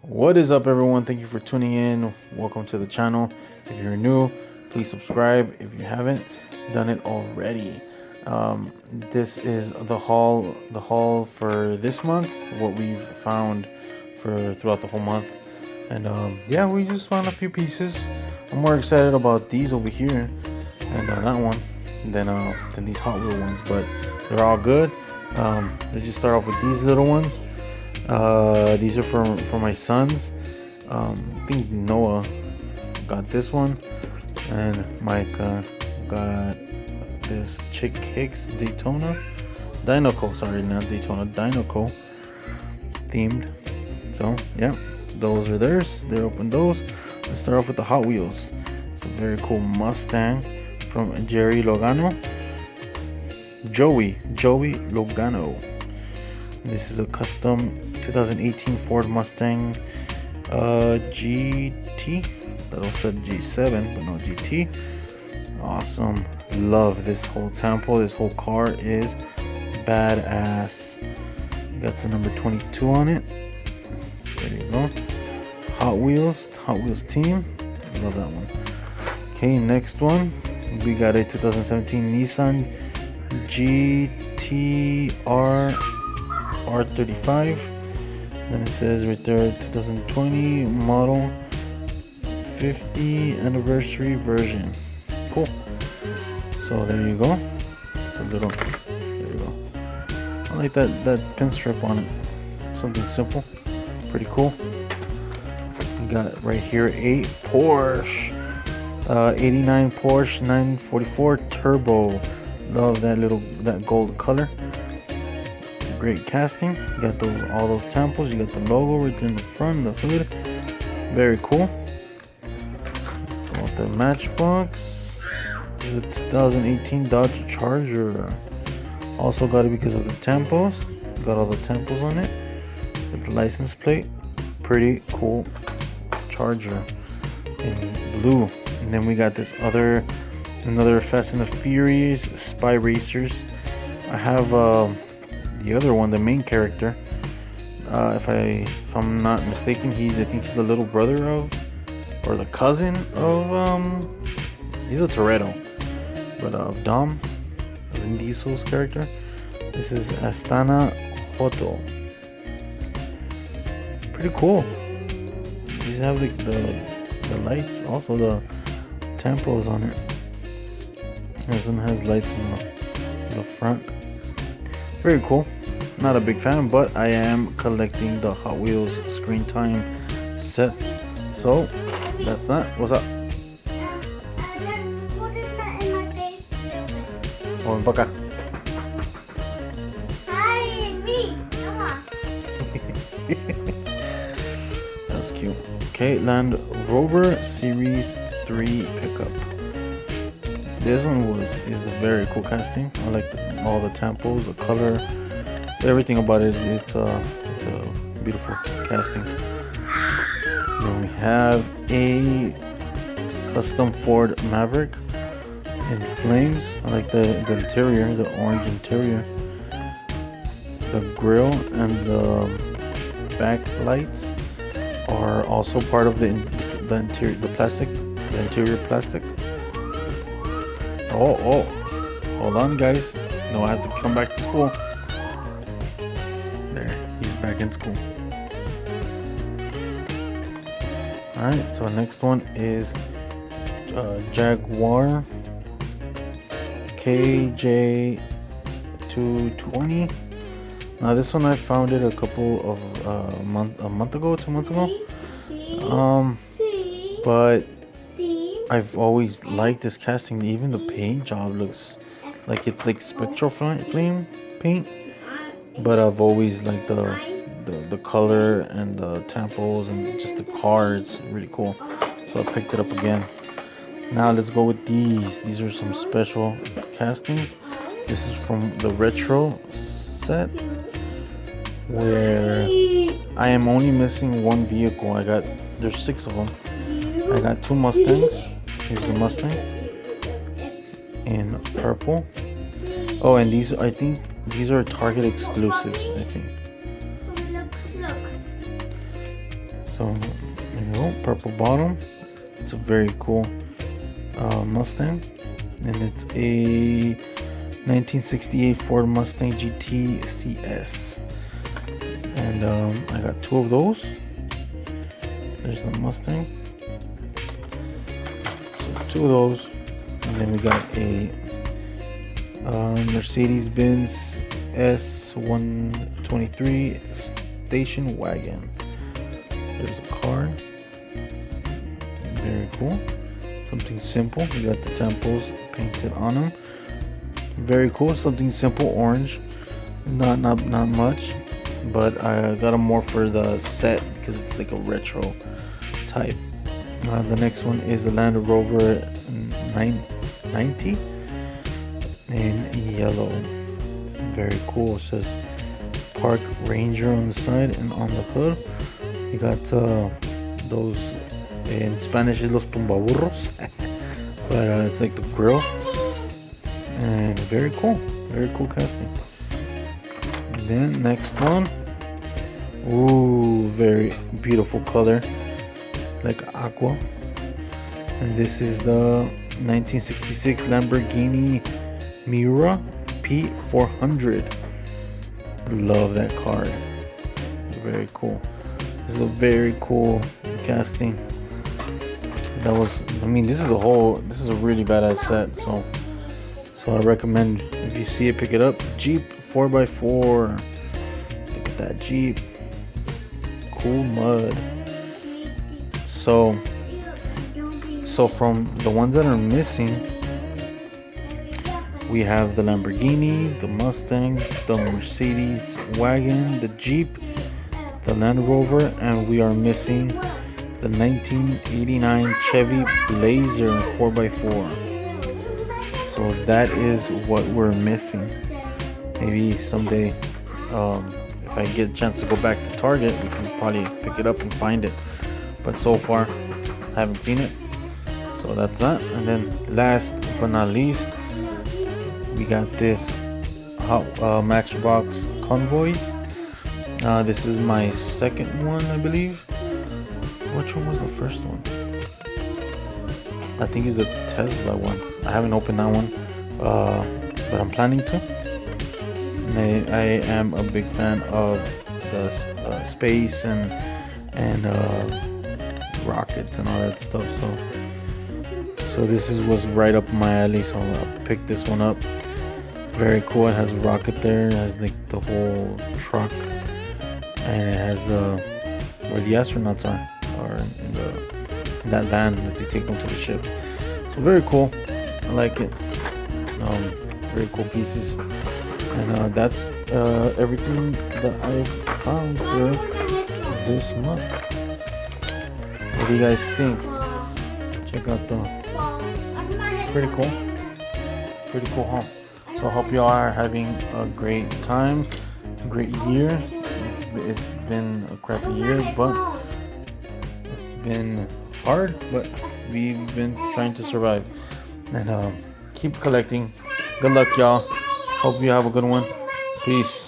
What is up, everyone? Thank you for tuning in. Welcome to the channel. If you're new, please subscribe if you haven't done it already. This is the haul for this month, what we've found for throughout the whole month. And yeah, we just found a few pieces. I'm more excited about these over here and that one than these Hot Wheel ones, but they're all good. Let's just start off with these little ones. These are for my sons. I think Noah got this one, and Micah got this Chick Hicks Daytona Dinoco. Sorry, not Daytona, Dinoco themed. So yeah, those are theirs. They opened those. Let's start off with the Hot Wheels. It's a very cool Mustang from Jerry Logano. Joey Logano. This is a custom 2018 Ford Mustang GT. That also said G7, but no GT. Awesome. Love this whole tempo. This whole car is badass. Got the number 22 on it. There you go. Hot Wheels team. Love that one. Okay, next one. We got a 2017 Nissan GTR R35. Then it says right there 2020 model 50 anniversary version. Cool. So there you go. It's a little, there you go. I like that pinstripe on it. Something simple, pretty cool. We got right here a Porsche 89 Porsche 944 Turbo. Love that gold color. Great casting. You got all those temples. You got the logo right there in the front, the hood. Very cool. Let's go with the Matchbox. This is a 2018 Dodge Charger. Also got it because of the temples. Got all the temples on it. With the license plate. Pretty cool Charger in blue. And then we got this another Fast and the Furious Spy Racers. I have the other one, the main character. If I'm not mistaken, I think he's the little brother of, or the cousin of, he's a Toretto, but of Dom, Vin Diesel's character. This is Astana Hoto. Pretty cool. These have the lights, also the tempos on it. This one has lights in the front. Very cool. Not a big fan, but I am collecting the Hot Wheels screen time sets. So that's that. What's up? Hold on, acá. Hi, me. Come on. That's cute. Okay, Land Rover Series 3 pickup. This one is a very cool casting. I like all the tempos, the color, everything about it. It's a beautiful casting. Then we have a custom Ford Maverick in flames. I like the interior, the orange interior. The grille and the back lights are also part of the interior, the interior plastic. Oh, hold on, guys. Noah has to come back to school. There, he's back in school. Alright, so next one is Jaguar KJ220. Now this one I found it a couple of a month ago, 2 months ago. But I've always liked this casting. Even the paint job looks like it's like spectral flame paint. But I've always liked the color and the temples and just the car. It's really cool. So I picked it up again. Now let's go with these. These are some special castings. This is from the retro set, where I am only missing one vehicle. There's 6 of them. I got 2 Mustangs. Here's the Mustang in purple. Oh, and I think these are Target exclusives, I think. Look. So there you go, purple bottom. It's a very cool Mustang, and it's a 1968 Ford Mustang GT CS. And I got two of those. There's the Mustang. So two of those, and then we got a Mercedes-Benz S123 station wagon. There's a car. Very cool. Something simple. We got the temples painted on them. Very cool. Something simple, orange. Not much, but I got them more for the set because it's like a retro type. The next one is the Land Rover 990 in yellow. Very cool. It says Park Ranger on the side, and on the hood you got those, in Spanish is los tumbaburros, but it's like the grill. And very cool casting. And then next one, ooh, very beautiful color, like aqua. And this is the 1966 Lamborghini Miura P400. Love that car. Very cool. This is a very cool casting. This is a really badass set. So I recommend, if you see it, pick it up. Jeep 4x4. Look at that Jeep. Cool mud. So from the ones that are missing, we have the Lamborghini, the Mustang, the Mercedes wagon, the Jeep, the Land Rover, and we are missing the 1989 Chevy Blazer 4x4. So that is what we're missing. Maybe someday, if I get a chance to go back to Target, we can probably pick it up and find it. But so far, I haven't seen it. So that's that. And then last but not least, we got this Matchbox Convoys. This is my second one, I believe. Which one was the first one? I think it's the Tesla one. I haven't opened that one, but I'm planning to. And I am a big fan of the space and rockets and all that stuff. So this was right up my alley. So I picked this one up. Very cool. It has a rocket there. It has like the whole truck, and it has where the astronauts are in that van that they take them to the ship. So very cool. I like it. Very cool pieces. And that's everything that I've found for this month. What do you guys think? Check out the pretty cool haul. So I hope you all are having a great time, a great year. It's been a crappy year, but it's been hard, but we've been trying to survive. And keep collecting. Good luck, y'all. Hope you have a good one. Peace.